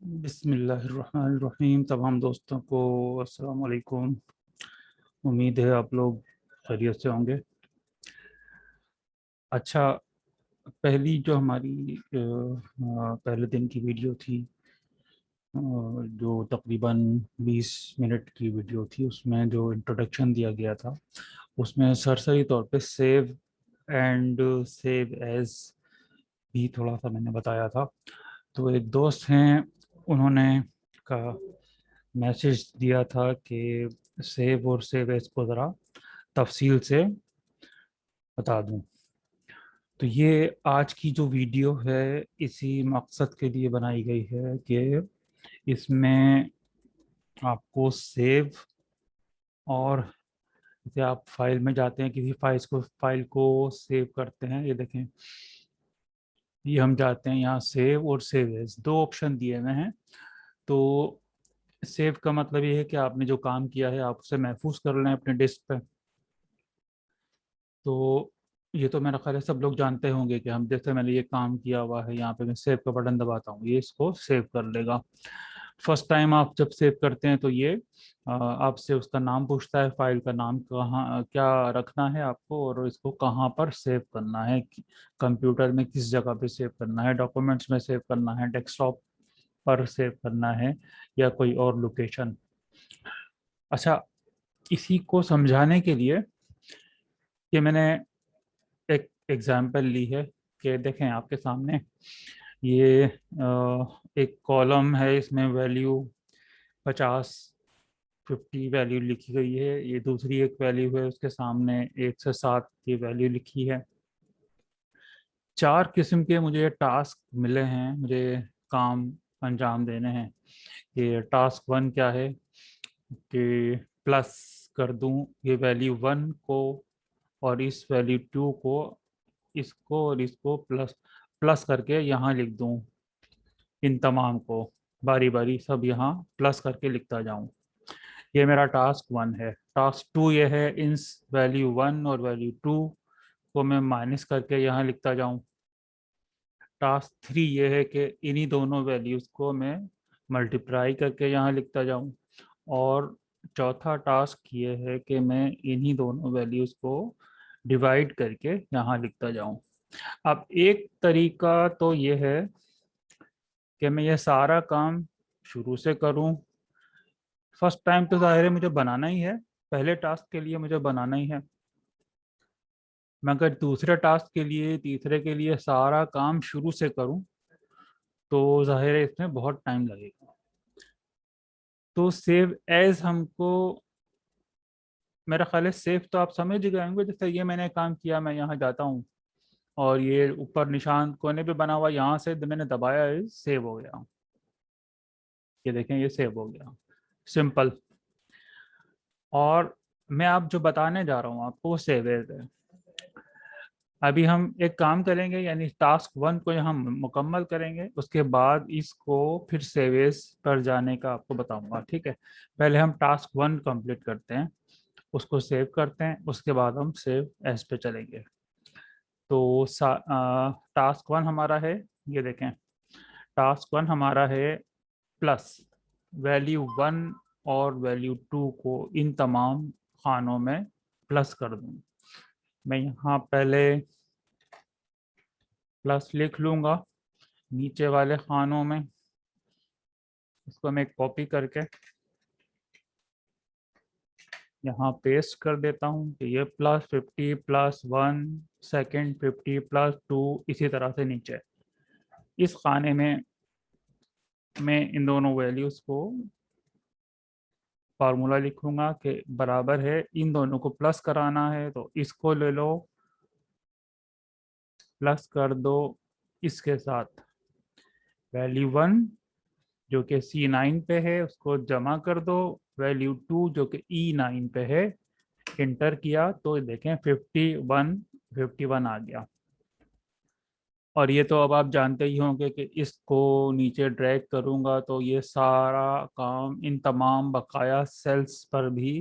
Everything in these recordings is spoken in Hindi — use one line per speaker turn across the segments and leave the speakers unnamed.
बिस्मिल्लाहिर्रहमानिर्रहीम। तमाम दोस्तों को अस्सलाम वालेकुम। उम्मीद है आप लोग खैरियत से होंगे। अच्छा, पहली जो हमारी पहले दिन की वीडियो थी, जो तकरीबन 20 मिनट की वीडियो थी, उसमें जो इंट्रोडक्शन दिया गया था उसमें सरसरी तौर पे सेव एंड सेव एज भी थोड़ा सा मैंने बताया था। तो एक दोस्त हैं, उन्होंने का मैसेज दिया था कि सेव और सेव एज को ज़रा तफसील से बता दूं। तो ये आज की जो वीडियो है इसी मकसद के लिए बनाई गई है कि इसमें आपको सेव, और जैसे आप फाइल में जाते हैं, किसी फाइल को सेव करते हैं, ये देखें, ये हम जाते हैं यहाँ सेव और सेव एज, दो ऑप्शन दिए हुए हैं। तो सेव का मतलब ये है कि आपने जो काम किया है आप उसे महफूज कर लें अपने डिस्क पे। तो ये तो मेरा ख्याल है सब लोग जानते होंगे कि हम जैसे मैंने ये काम किया हुआ है, यहाँ पे मैं सेव का बटन दबाता हूँ, ये इसको सेव कर लेगा। फर्स्ट टाइम आप जब सेव करते हैं तो ये आपसे उसका नाम पूछता है, फाइल का नाम कहाँ क्या रखना है आपको, और इसको कहाँ पर सेव करना है, कंप्यूटर में किस जगह पे सेव करना है, डॉक्यूमेंट्स में सेव करना है, डेस्कटॉप पर सेव करना है, या कोई और लोकेशन। अच्छा, इसी को समझाने के लिए कि मैंने एक एग्जाम्पल ली है कि देखें आपके सामने ये एक कॉलम है, इसमें वैल्यू 50 50 वैल्यू लिखी गई है। ये दूसरी एक वैल्यू है, उसके सामने 1 से 7 की वैल्यू लिखी है। चार किस्म के मुझे टास्क मिले हैं, मुझे काम अंजाम देने हैं। ये टास्क वन क्या है कि प्लस कर दूं ये वैल्यू वन को, और इस वैल्यू टू को, इसको और इसको प्लस प्लस करके यहाँ लिख दूं, इन तमाम को बारी बारी सब यहाँ प्लस करके लिखता जाऊं। ये मेरा टास्क वन है। टास्क टू ये है, इन वैल्यू वन और वैल्यू टू को मैं माइनस करके यहाँ लिखता जाऊं। टास्क थ्री ये है कि इन्हीं दोनों वैल्यूज को मैं मल्टीप्लाई करके यहाँ लिखता जाऊं। और चौथा टास्क ये है कि मैं इन्हीं दोनों वैल्यूज को डिवाइड करके यहाँ लिखता जाऊं। अब एक तरीका तो ये है कि मैं ये सारा काम शुरू से करूं। फर्स्ट टाइम तो जाहिर है मुझे बनाना ही है, पहले टास्क के लिए मुझे बनाना ही है। मैं अगर दूसरे टास्क के लिए, तीसरे के लिए सारा काम शुरू से करूं तो जाहिर है इसमें बहुत टाइम लगेगा। तो सेव एज हमको, मेरा ख्याल है सेव तो आप समझ गए होंगे। जैसे ये मैंने काम किया, मैं यहाँ जाता हूँ और ये ऊपर निशान कोने पे बना हुआ, यहाँ से मैंने दबाया है, सेव हो गया। ये देखें, ये सेव हो गया, सिंपल। और मैं आप जो बताने जा रहा हूँ आपको वो सेव एज है। अभी हम एक काम करेंगे, यानी टास्क वन को यहाँ मुकम्मल करेंगे, उसके बाद इसको फिर सेव एज पर जाने का आपको बताऊंगा, ठीक है। पहले हम टास्क वन कंप्लीट करते हैं, उसको सेव करते हैं, उसके बाद हम सेव एज पे चलेंगे। तो टास्क वन हमारा है, ये देखें, टास्क वन हमारा है प्लस वैल्यू वन और वैल्यू टू को इन तमाम खानों में प्लस कर दूं। मैं यहाँ पहले प्लस लिख लूँगा नीचे वाले खानों में। इसको मैं कॉपी करके यहाँ पेस्ट कर देता हूँ कि ये +50 +1 सेकेंड 50 +2, इसी तरह से नीचे इस खाने में मैं इन दोनों वैल्यूज को फार्मूला लिखूंगा कि बराबर है, इन दोनों को प्लस कराना है तो इसको ले लो, प्लस कर दो इसके साथ वैल्यू वन जो कि C9 पे है, उसको जमा कर दो, वैल्यू टू जो कि E9 पे है, इंटर किया तो देखें 51 आ गया। और ये तो अब आप जानते ही होंगे कि इसको नीचे ड्रैग करूंगा तो ये सारा काम इन तमाम बकाया सेल्स पर भी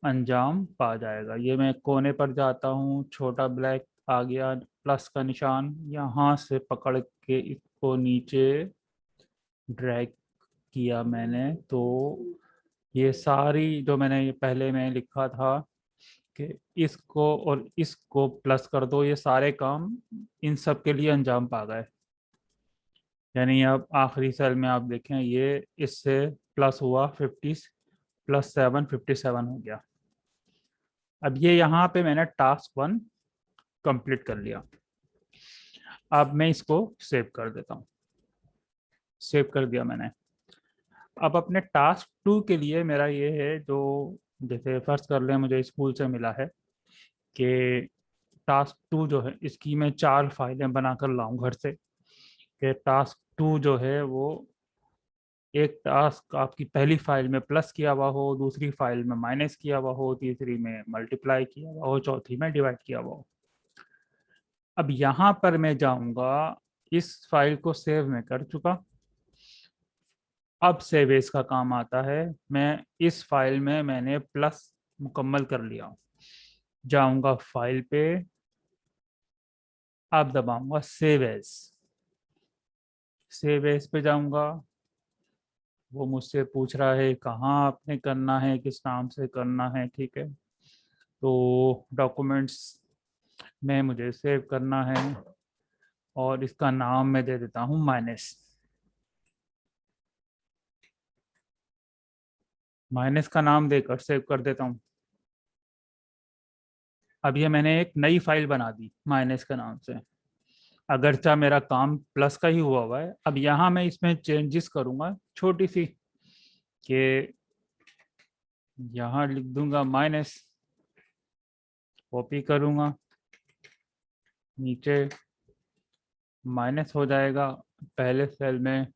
अंजाम पा जाएगा। ये मैं कोने पर जाता हूँ, छोटा ब्लैक आ गया प्लस का निशान, यहाँ से पकड़ के इसको नीचे ड्रैग किया मैंने तो ये सारी जो मैंने ये पहले मैं लिखा था कि इसको और इसको प्लस कर दो, ये सारे काम इन सब के लिए अंजाम पा गए। यानी अब आखिरी सेल में आप देखें, ये इससे प्लस हुआ 50 प्लस 7 57 हो गया। अब ये यहाँ पे मैंने टास्क 1 कंप्लीट कर लिया। अब मैं इसको सेव कर देता हूँ। सेव कर दिया मैंने। अब अपने टास्क 2 के लिए मेरा ये है, जो जैसे फर्स्ट कर लें मुझे स्कूल से मिला है कि टास्क 2 जो है इसकी मैं 4 फाइलें बनाकर लाऊं घर से। कि टास्क 2 जो है वो एक टास्क आपकी पहली फाइल में प्लस किया हुआ हो, दूसरी फाइल में माइनस किया हुआ हो, तीसरी में मल्टीप्लाई किया हुआ हो, चौथी में डिवाइड किया हुआ हो। अब यहाँ पर मैं जाऊंगा, इस फाइल को सेव में कर चुका। अब सेव एज का काम आता है। मैं इस फाइल में मैंने प्लस मुकम्मल कर लिया। जाऊंगा फाइल पे, अब दबाऊंगा सेव एज। सेव एज पे जाऊंगा, वो मुझसे पूछ रहा है कहाँ आपने करना है, किस नाम से करना है। ठीक है, तो डॉक्यूमेंट्स में मुझे सेव करना है और इसका नाम मैं दे देता हूँ माइनस। माइनस का नाम देकर सेव कर देता हूँ। अब ये मैंने एक नई फाइल बना दी माइनस के नाम से। अगरचा मेरा काम प्लस का ही हुआ है। अब यहाँ मैं इसमें चेंजेस करूँगा छोटी सी, कि यहाँ लिख दूंगा माइनस, कॉपी करूँगा, नीचे माइनस हो जाएगा पहले सेल में।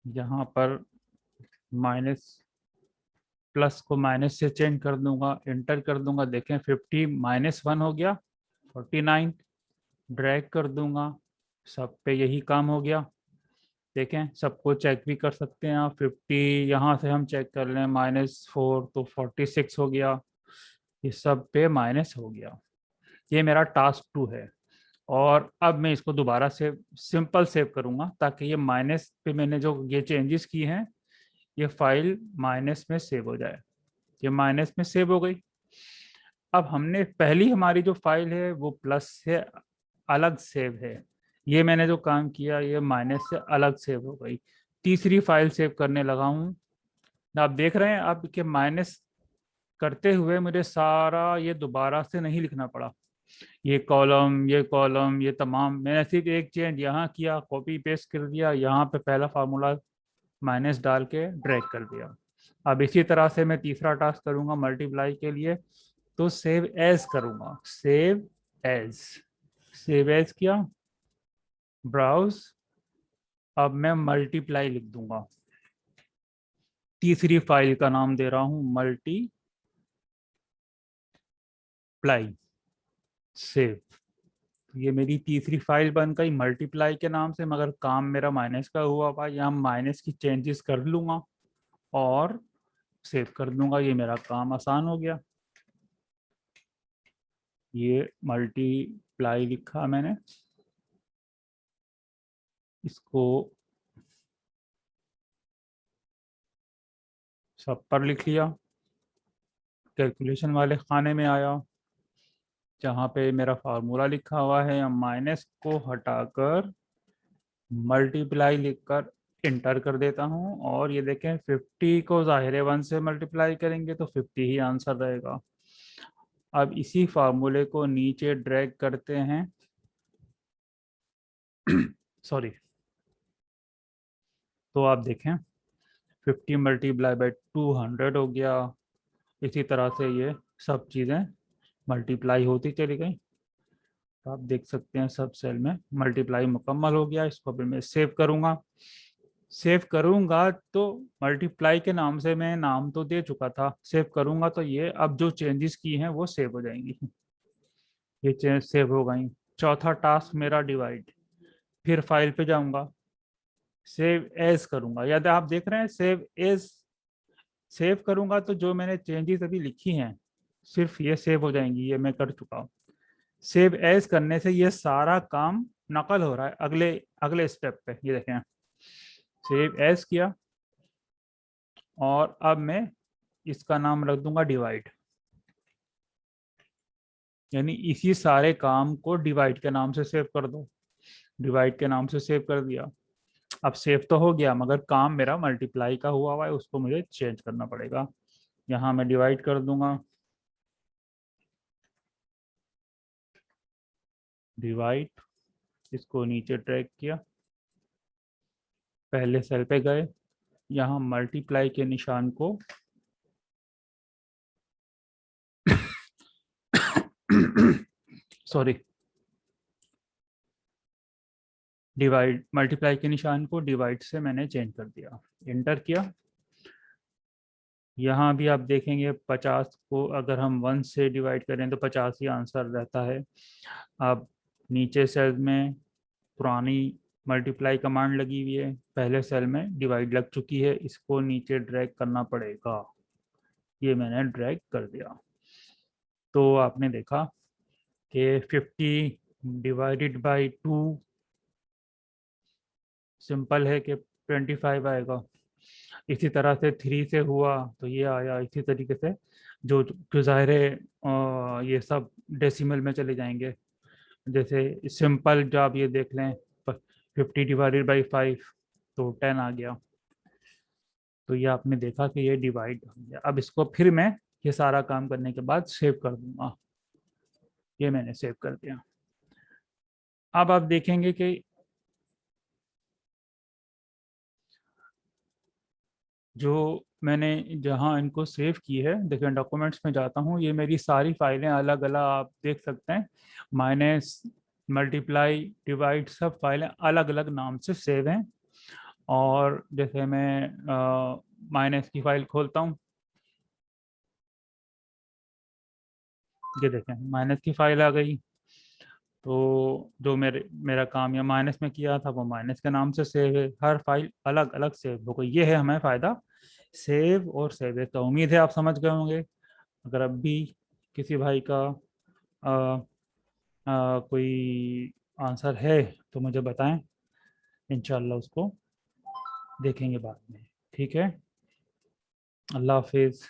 यहाँ पर माइनस, प्लस को माइनस से चेंज कर दूंगा, एंटर कर दूंगा। देखें 50 -1 हो गया 49। ड्रैग कर दूंगा, सब पे यही काम हो गया। देखें सबको चेक भी कर सकते हैं आप। 50 यहाँ से हम चेक कर लें, -4 तो 46 हो गया। ये सब पे माइनस हो गया। ये मेरा टास्क 2 है। और अब मैं इसको दोबारा से सिंपल सेव करूंगा, ताकि ये माइनस पे मैंने जो ये चेंजेस की हैं ये फाइल माइनस में सेव हो जाए। ये माइनस में सेव हो गई। अब हमने पहली हमारी जो फाइल है वो प्लस से अलग सेव है। ये मैंने जो काम किया ये माइनस से अलग सेव हो गई। तीसरी फाइल सेव करने लगा हूँ। आप देख रहे हैं अब कि माइनस करते हुए मुझे सारा ये दोबारा से नहीं लिखना पड़ा। ये कॉलम ये तमाम मैंने सिर्फ एक चेंज यहाँ किया, कॉपी पेस्ट कर दिया, यहाँ पे पहला फार्मूला माइनस डाल के ड्रैग कर दिया। अब इसी तरह से मैं तीसरा टास्क करूंगा मल्टीप्लाई के लिए, तो सेव एज करूंगा। सेव एज, सेव एज किया, ब्राउज। अब मैं मल्टीप्लाई लिख दूंगा। तीसरी फाइल का नाम दे रहा हूं मल्टीप्लाई। सेव। ये मेरी तीसरी फाइल बन गई मल्टीप्लाई के नाम से, मगर काम मेरा माइनस का हुआ भाई। यहाँ माइनस की चेंजेस कर लूंगा और सेव कर दूंगा। ये मेरा काम आसान हो गया। ये मल्टीप्लाई लिखा मैंने, इसको सब पर लिख लिया। कैलकुलेशन वाले खाने में आया, जहाँ पे मेरा फार्मूला लिखा हुआ है। माइनस को हटाकर मल्टीप्लाई लिखकर इंटर कर देता हूँ। और ये देखें 50 को ज़ाहिर 1 से मल्टीप्लाई करेंगे तो 50 ही आंसर रहेगा। अब इसी फार्मूले को नीचे ड्रैग करते हैं। सॉरी, तो आप देखें 50 मल्टीप्लाई बाई 200 हो गया। इसी तरह से ये सब चीज़ें मल्टीप्लाई होती चली गई। तो आप देख सकते हैं सब सेल में मल्टीप्लाई मुकम्मल हो गया। इसको भी मैं सेव करूंगा। सेव करूंगा तो मल्टीप्लाई के नाम से मैं नाम तो दे चुका था। सेव करूंगा तो ये अब जो चेंजेस की हैं वो सेव हो जाएंगी। ये चेंज सेव हो गई। चौथा टास्क मेरा डिवाइड। फिर फाइल पे जाऊंगा, सेव एज करूंगा। याद आप देख रहे हैं सेव एज। सेव करूंगा तो जो मैंने चेंजेस अभी लिखी हैं सिर्फ ये सेव हो जाएंगी। ये मैं कर चुका हूँ। सेव एज करने से ये सारा काम नकल हो रहा है अगले अगले स्टेप पे। ये देखें सेव एज किया, और अब मैं इसका नाम रख दूंगा डिवाइड, यानी इसी सारे काम को डिवाइड के नाम से सेव कर दो। डिवाइड के नाम से सेव कर दिया। अब सेव तो हो गया, मगर काम मेरा मल्टीप्लाई का हुआ है, उसको मुझे चेंज करना पड़ेगा। यहाँ मैं डिवाइड कर दूंगा, डिवाइड, इसको नीचे ड्रैग किया, पहले सेल पे गए, यहाँ मल्टीप्लाई के निशान को सॉरी, डिवाइड, मल्टीप्लाई के निशान को डिवाइड से मैंने चेंज कर दिया, एंटर किया। यहाँ भी आप देखेंगे 50 को अगर हम 1 से डिवाइड करें तो 50 ही आंसर रहता है। अब नीचे सेल में पुरानी मल्टीप्लाई कमांड लगी हुई है, पहले सेल में डिवाइड लग चुकी है, इसको नीचे ड्रैग करना पड़ेगा। ये मैंने ड्रैग कर दिया, तो आपने देखा कि 50 डिवाइडेड बाई 2 सिंपल है कि 25 आएगा। इसी तरह से 3 से हुआ तो ये आया। इसी तरीके से जो ज़ाहिर है ये सब डेसिमल में चले जाएंगे। जैसे सिंपल जो आप ये देख लें, 50 डिवाइडेड बाई 5 तो 10 आ गया। तो ये आपने देखा कि ये डिवाइड हो गया। अब इसको फिर मैं ये सारा काम करने के बाद सेव कर दूंगा। ये मैंने सेव कर दिया। अब आप देखेंगे कि जो मैंने जहाँ इनको सेव की है, देखिए डॉक्यूमेंट्स में जाता हूँ, ये मेरी सारी फाइलें अलग अलग आप देख सकते हैं। माइनस, मल्टीप्लाई, डिवाइड, सब फाइलें अलग अलग नाम से सेव हैं। और जैसे मैं माइनस की फाइल खोलता हूँ, ये देखें माइनस की फाइल आ गई। तो जो मेरा काम या माइनस में किया था वो माइनस के नाम से सेव है। हर फाइल अलग अलग सेव हो गई। ये है हमें फ़ायदा सेव और सेव एज का। उम्मीद है आप समझ गए होंगे। अगर अब भी किसी भाई का आ, कोई आंसर है तो मुझे बताएं, इंशाल्लाह उसको देखेंगे बाद में। ठीक है, अल्लाह हाफिज़।